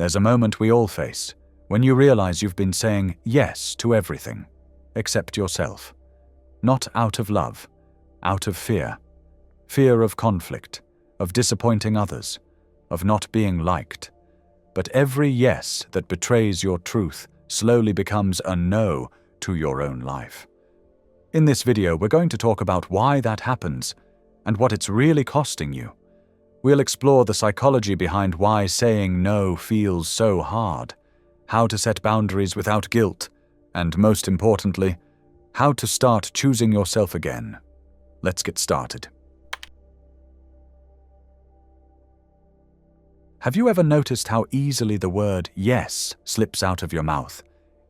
There's a moment we all face when you realize you've been saying yes to everything, except yourself. Not out of love, out of fear. Fear of conflict, of disappointing others, of not being liked. But every yes that betrays your truth slowly becomes a no to your own life. In this video, we're going to talk about why that happens and what it's really costing you. We'll explore the psychology behind why saying no feels so hard, how to set boundaries without guilt, and most importantly, how to start choosing yourself again. Let's get started. Have you ever noticed how easily the word yes slips out of your mouth,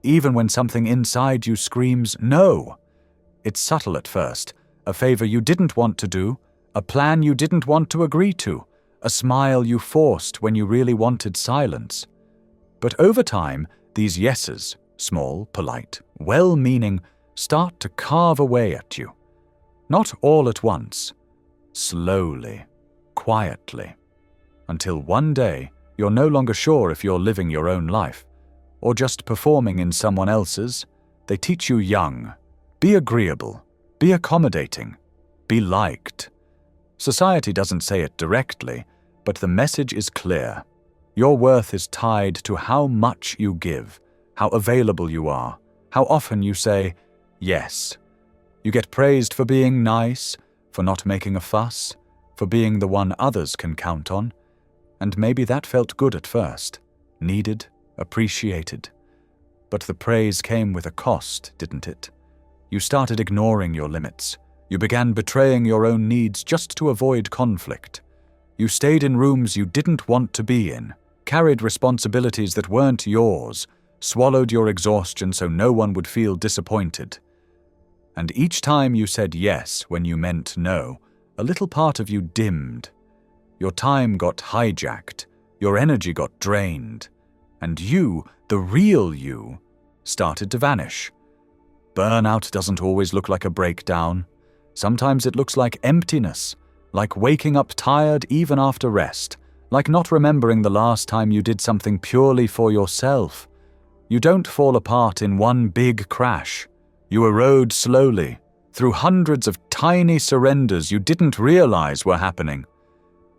even when something inside you screams no? It's subtle at first, a favor you didn't want to do, a plan you didn't want to agree to, a smile you forced when you really wanted silence. But over time, these yeses, small, polite, well-meaning, start to carve away at you. Not all at once, slowly, quietly, until one day you're no longer sure if you're living your own life or just performing in someone else's. They teach you young, be agreeable, be accommodating, be liked. Society doesn't say it directly, but the message is clear. Your worth is tied to how much you give, how available you are, how often you say yes. You get praised for being nice, for not making a fuss, for being the one others can count on. And maybe that felt good at first, needed, appreciated. But the praise came with a cost, didn't it? You started ignoring your limits. You began betraying your own needs just to avoid conflict. You stayed in rooms you didn't want to be in, carried responsibilities that weren't yours, swallowed your exhaustion so no one would feel disappointed. And each time you said yes when you meant no, a little part of you dimmed. Your time got hijacked, your energy got drained, and you, the real you, started to vanish. Burnout doesn't always look like a breakdown. Sometimes it looks like emptiness, like waking up tired even after rest, like not remembering the last time you did something purely for yourself. You don't fall apart in one big crash. You erode slowly, through hundreds of tiny surrenders you didn't realize were happening.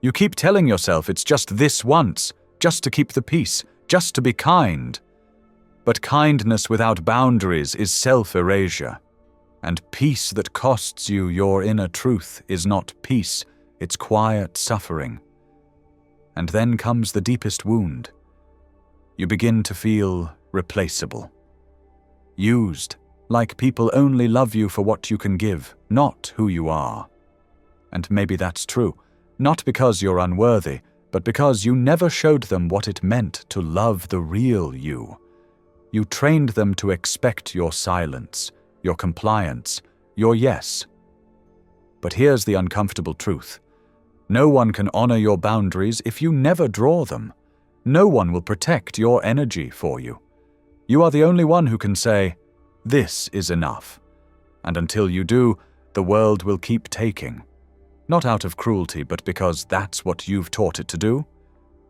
You keep telling yourself it's just this once, just to keep the peace, just to be kind. But kindness without boundaries is self-erasure. And peace that costs you your inner truth is not peace, it's quiet suffering. And then comes the deepest wound. You begin to feel replaceable. Used, like people only love you for what you can give, not who you are. And maybe that's true. Not because you're unworthy, but because you never showed them what it meant to love the real you. You trained them to expect your silence, your compliance, your yes. But here's the uncomfortable truth. No one can honor your boundaries if you never draw them. No one will protect your energy for you. You are the only one who can say, "This is enough." And until you do, the world will keep taking. Not out of cruelty, but because that's what you've taught it to do.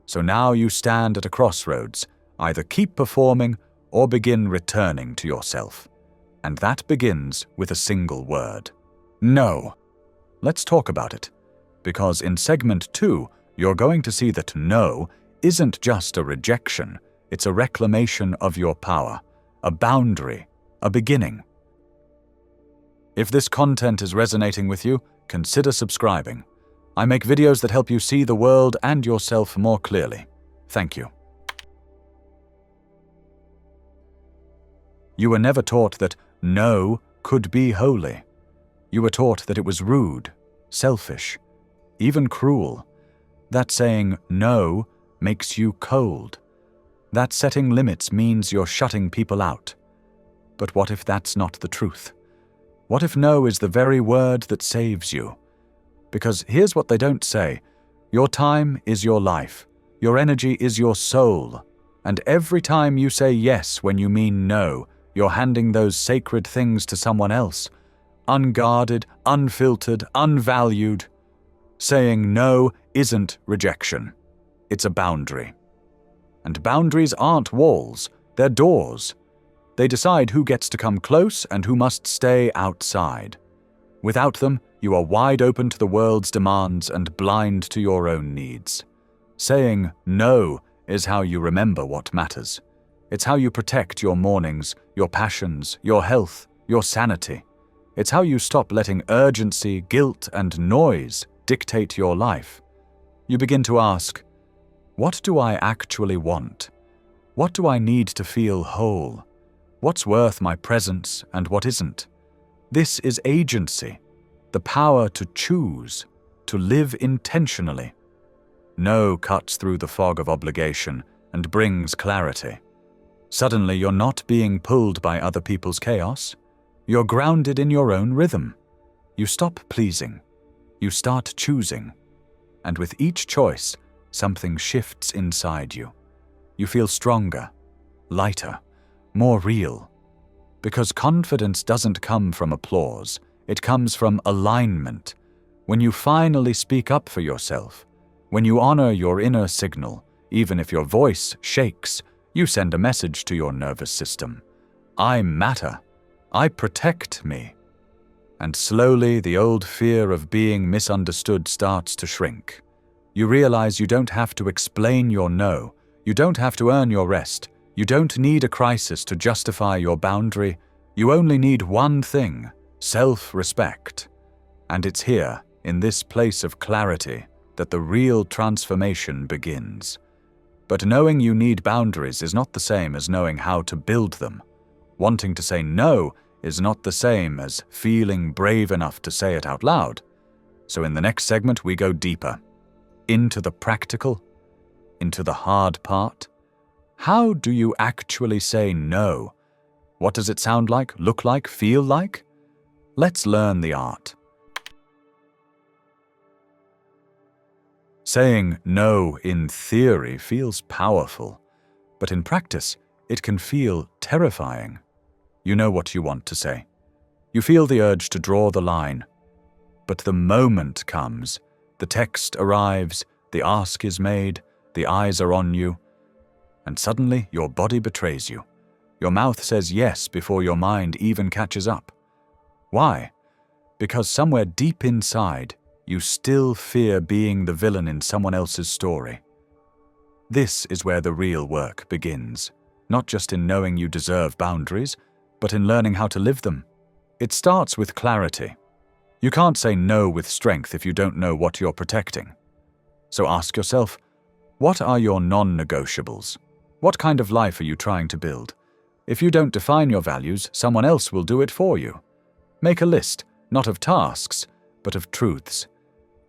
So now you stand at a crossroads, either keep performing or begin returning to yourself. And that begins with a single word. No. Let's talk about it. Because in segment 2, you're going to see that no isn't just a rejection, it's a reclamation of your power, a boundary, a beginning. If this content is resonating with you, consider subscribing. I make videos that help you see the world and yourself more clearly. Thank you. You were never taught that no could be holy. You were taught that it was rude, selfish, even cruel. That saying no makes you cold. That setting limits means you're shutting people out. But what if that's not the truth? What if no is the very word that saves you? Because here's what they don't say. Your time is your life. Your energy is your soul. And every time you say yes when you mean no, you're handing those sacred things to someone else. Unguarded, unfiltered, unvalued. Saying no isn't rejection. It's a boundary. And boundaries aren't walls, they're doors. They decide who gets to come close and who must stay outside. Without them, you are wide open to the world's demands and blind to your own needs. Saying no is how you remember what matters. It's how you protect your mornings, your passions, your health, your sanity. It's how you stop letting urgency, guilt, and noise dictate your life. You begin to ask, what do I actually want? What do I need to feel whole? What's worth my presence and what isn't? This is agency, the power to choose, to live intentionally. No cuts through the fog of obligation and brings clarity. Suddenly you're not being pulled by other people's chaos. You're grounded in your own rhythm. You stop pleasing. You start choosing. And with each choice, something shifts inside you. You feel stronger, lighter, more real. Because confidence doesn't come from applause. It comes from alignment. When you finally speak up for yourself, when you honor your inner signal, even if your voice shakes, you send a message to your nervous system. I matter. I protect me. And slowly the old fear of being misunderstood starts to shrink. You realize you don't have to explain your no. You don't have to earn your rest. You don't need a crisis to justify your boundary. You only need one thing: self-respect. And it's here, in this place of clarity, that the real transformation begins. But knowing you need boundaries is not the same as knowing how to build them. Wanting to say no is not the same as feeling brave enough to say it out loud. So in the next segment, we go deeper. Into the practical, into the hard part. How do you actually say no? What does it sound like, look like, feel like? Let's learn the art. Saying no in theory feels powerful, but in practice, it can feel terrifying. You know what you want to say. You feel the urge to draw the line. But the moment comes, the text arrives, the ask is made, the eyes are on you, and suddenly your body betrays you. Your mouth says yes before your mind even catches up. Why? Because somewhere deep inside, you still fear being the villain in someone else's story. This is where the real work begins, not just in knowing you deserve boundaries, but in learning how to live them. It starts with clarity. You can't say no with strength if you don't know what you're protecting. So ask yourself, what are your non-negotiables? What kind of life are you trying to build? If you don't define your values, someone else will do it for you. Make a list, not of tasks, but of truths.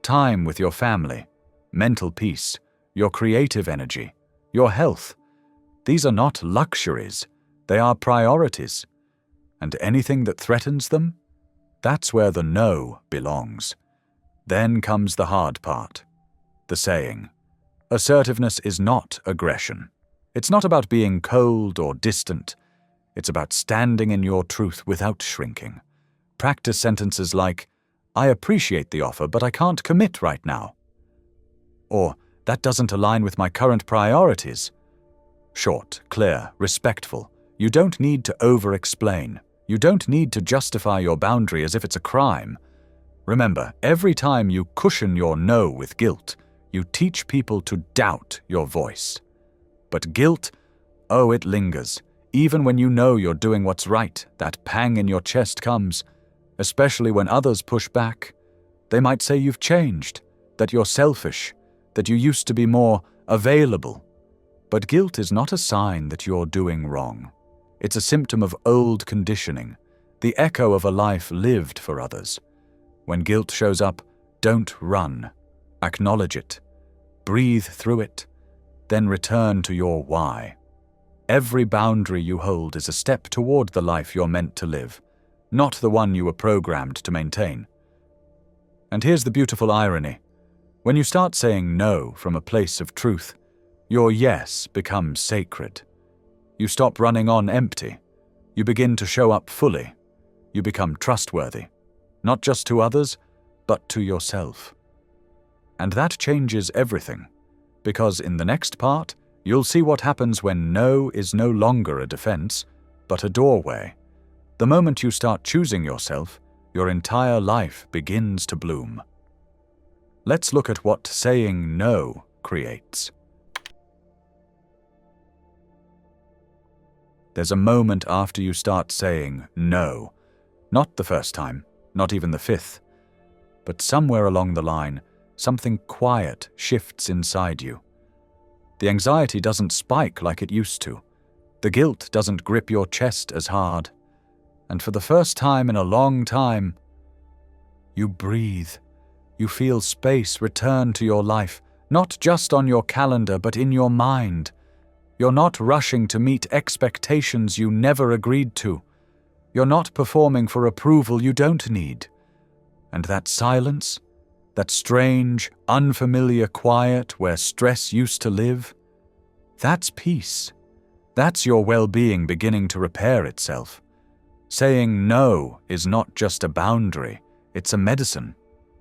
Time with your family, mental peace, your creative energy, your health. These are not luxuries, they are priorities. And anything that threatens them, that's where the no belongs. Then comes the hard part, the saying. Assertiveness is not aggression. It's not about being cold or distant. It's about standing in your truth without shrinking. Practice sentences like, I appreciate the offer, but I can't commit right now. Or, that doesn't align with my current priorities. Short, clear, respectful. You don't need to over-explain. You don't need to justify your boundary as if it's a crime. Remember, every time you cushion your no with guilt, you teach people to doubt your voice. But guilt, oh, it lingers. Even when you know you're doing what's right, that pang in your chest comes, especially when others push back. They might say you've changed, that you're selfish, that you used to be more available. But guilt is not a sign that you're doing wrong. It's a symptom of old conditioning, the echo of a life lived for others. When guilt shows up, don't run. Acknowledge it. Breathe through it. Then return to your why. Every boundary you hold is a step toward the life you're meant to live, not the one you were programmed to maintain. And here's the beautiful irony. When you start saying no from a place of truth, your yes becomes sacred. You stop running on empty. You begin to show up fully. You become trustworthy, not just to others, but to yourself. And that changes everything, because in the next part, You'll see what happens when no is no longer a defense, but a doorway. The moment you start choosing yourself, your entire life begins to bloom. Let's look at what saying no creates. There's a moment after you start saying no. Not the first time, not even the fifth. But somewhere along the line, something quiet shifts inside you. The anxiety doesn't spike like it used to. The guilt doesn't grip your chest as hard. And for the first time in a long time, you breathe. You feel space return to your life, not just on your calendar, but in your mind. You're not rushing to meet expectations you never agreed to. You're not performing for approval you don't need. And that silence, that strange, unfamiliar quiet where stress used to live, that's peace. That's your well-being beginning to repair itself. Saying no is not just a boundary, it's a medicine.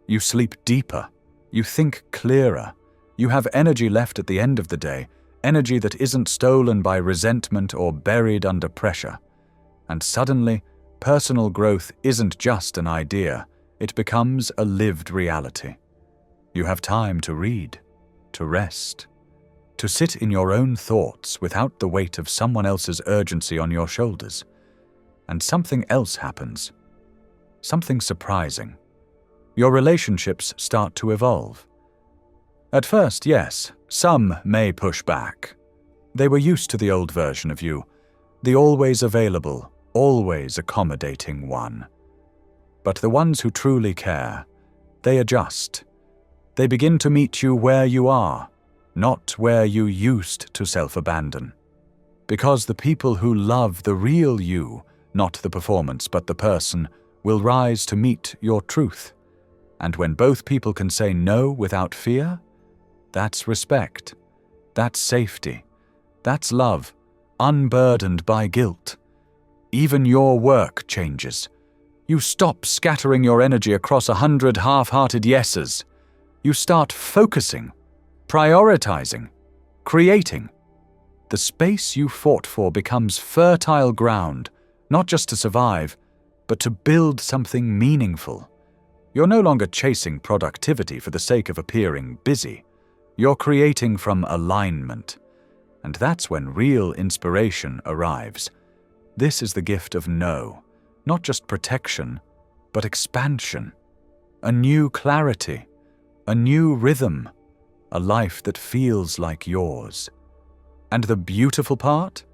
You sleep deeper. You think clearer. You have energy left at the end of the day, energy that isn't stolen by resentment or buried under pressure. And suddenly, personal growth isn't just an idea, it becomes a lived reality. You have time to read, to rest, to sit in your own thoughts without the weight of someone else's urgency on your shoulders. And something else happens. Something surprising. Your relationships start to evolve. At first, yes, some may push back. They were used to the old version of you, the always available, always accommodating one. But the ones who truly care, they adjust. They begin to meet you where you are, not where you used to self-abandon. Because the people who love the real you, not the performance but the person, will rise to meet your truth. And when both people can say no without fear, that's respect, that's safety, that's love, unburdened by guilt. Even your work changes. You stop scattering your energy across 100 half-hearted yeses. You start focusing, prioritizing, creating. The space you fought for becomes fertile ground, not just to survive, but to build something meaningful. You're no longer chasing productivity for the sake of appearing busy. You're creating from alignment. And that's when real inspiration arrives. This is the gift of no, not just protection, but expansion. A new clarity, a new rhythm, a life that feels like yours. And the beautiful part?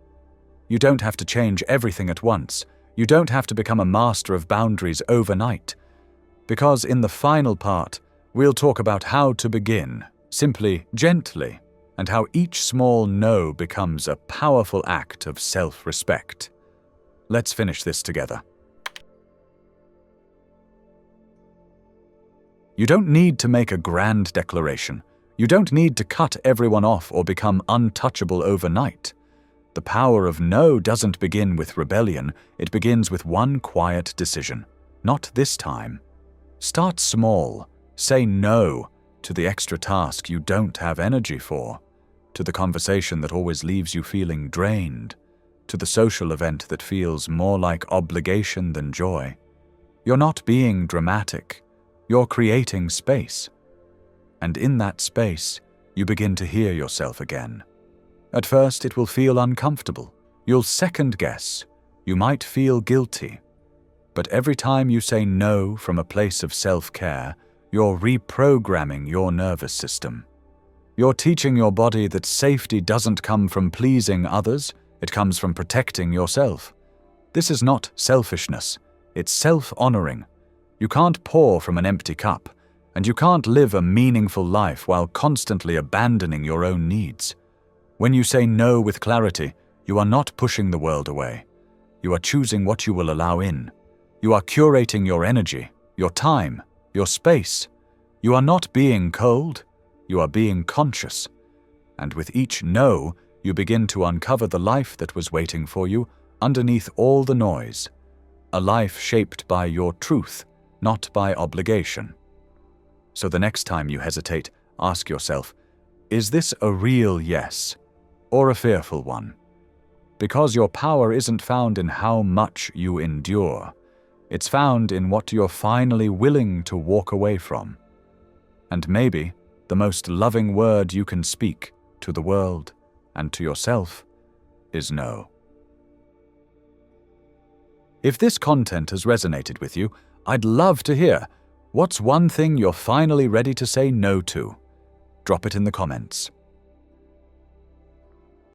You don't have to change everything at once. You don't have to become a master of boundaries overnight. Because in the final part, we'll talk about how to begin, simply, gently, and how each small no becomes a powerful act of self-respect. Let's finish this together. You don't need to make a grand declaration. You don't need to cut everyone off or become untouchable overnight. The power of no doesn't begin with rebellion, it begins with one quiet decision. Not this time. Start small. Say no to the extra task you don't have energy for, to the conversation that always leaves you feeling drained, to the social event that feels more like obligation than joy. You're not being dramatic. You're creating space. And in that space, you begin to hear yourself again. At first, it will feel uncomfortable. You'll second-guess. You might feel guilty. But every time you say no from a place of self-care, you're reprogramming your nervous system. You're teaching your body that safety doesn't come from pleasing others, it comes from protecting yourself. This is not selfishness, it's self-honoring. You can't pour from an empty cup, and you can't live a meaningful life while constantly abandoning your own needs. When you say no with clarity, you are not pushing the world away. You are choosing what you will allow in. You are curating your energy, your time, your space. You are not being cold, you are being conscious. And with each no, you begin to uncover the life that was waiting for you underneath all the noise. A life shaped by your truth, not by obligation. So the next time you hesitate, ask yourself, is this a real yes? or a fearful one. Because your power isn't found in how much you endure. It's found in what you're finally willing to walk away from. And maybe the most loving word you can speak to the world and to yourself is no. If this content has resonated with you, I'd love to hear what's one thing you're finally ready to say no to. Drop it in the comments.